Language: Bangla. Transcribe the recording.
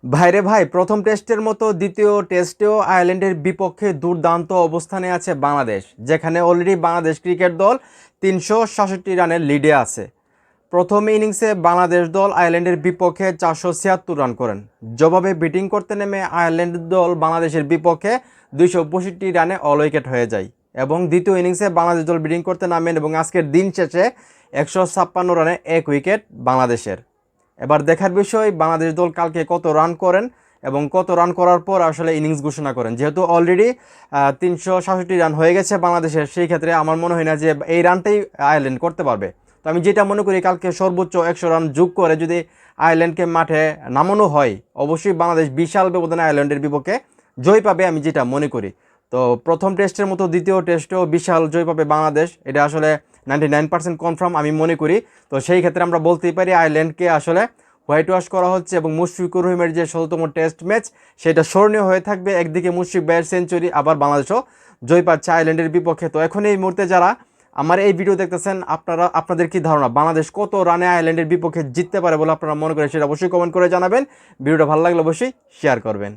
ভাইরে ভাই, প্রথম টেস্টের মতো দ্বিতীয় টেস্টেও আয়ারল্যান্ডের বিপক্ষে দুর্দান্ত অবস্থানে আছে বাংলাদেশ, যেখানে অলরেডি বাংলাদেশ ক্রিকেট দল ৩৬৭ রানের লিডে আছে। প্রথম ইনিংসে বাংলাদেশ দল আয়ারল্যান্ডের বিপক্ষে ৪৭৬ রান করেন। জবাবে ব্যাটিং করতে নেমে আয়ারল্যান্ড দল বাংলাদেশের বিপক্ষে ২৬৫ রানে অল উইকেট হয়ে যায় এবং দ্বিতীয় ইনিংসে বাংলাদেশ দল ব্যাটিং করতে নামেন এবং আজকের দিন শেষে ১৫৬ রানে ১ উইকেট বাংলাদেশের। এবার দেখার বিষয় বাংলাদেশ দল কালকে কত রান করেন এবং কত রান করার পর আসলে ইনিংস ঘোষণা করেন। যেহেতু অলরেডি ৩৬৭ রান হয়ে গেছে বাংলাদেশের, সেই ক্ষেত্রে আমার মনে হয় না যে এই রানটাই আয়ারল্যান্ড করতে পারবে। তো আমি যেটা মনে করি, কালকে সর্বোচ্চ ১০০ রান যোগ করে যদি আয়ারল্যান্ডকে মাঠে নামানো হয়, অবশ্যই বাংলাদেশ বিশাল ব্যবধানে আয়ারল্যান্ডের বিপক্ষে জয় পাবে, আমি যেটা মনে করি। তো প্রথম টেস্টের মতো দ্বিতীয় টেস্টেও বিশাল জয় পাবে বাংলাদেশ, এটা আসলে 99% কনফার্ম আমি মনে করি। তো সেই ক্ষেত্রে আমরা বলতেই পারি আয়ারল্যান্ডকে আসলে হোয়াইট ওয়াশ করা হচ্ছে এবং মুশফিকুর রহিমের যে ১৬তম টেস্ট ম্যাচ সেটা স্মরণীয় হয়ে থাকবে। একদিকে মুশফিক ভাইয়ের সেঞ্চুরি, আবার বাংলাদেশও জয় পাচ্ছে আয়ারল্যান্ডের বিপক্ষে। তো এখন এই মুহূর্তে যারা আমার এই ভিডিও দেখতেছেন, আপনাদের কি ধারণা বাংলাদেশ কত রানে আয়ারল্যান্ডের বিপক্ষে জিততে পারে বলে আপনারা মনে করেন, সেটা অবশ্যই কমেন্ট করে জানাবেন। ভিডিওটা ভালো লাগলে অবশ্যই শেয়ার করবেন।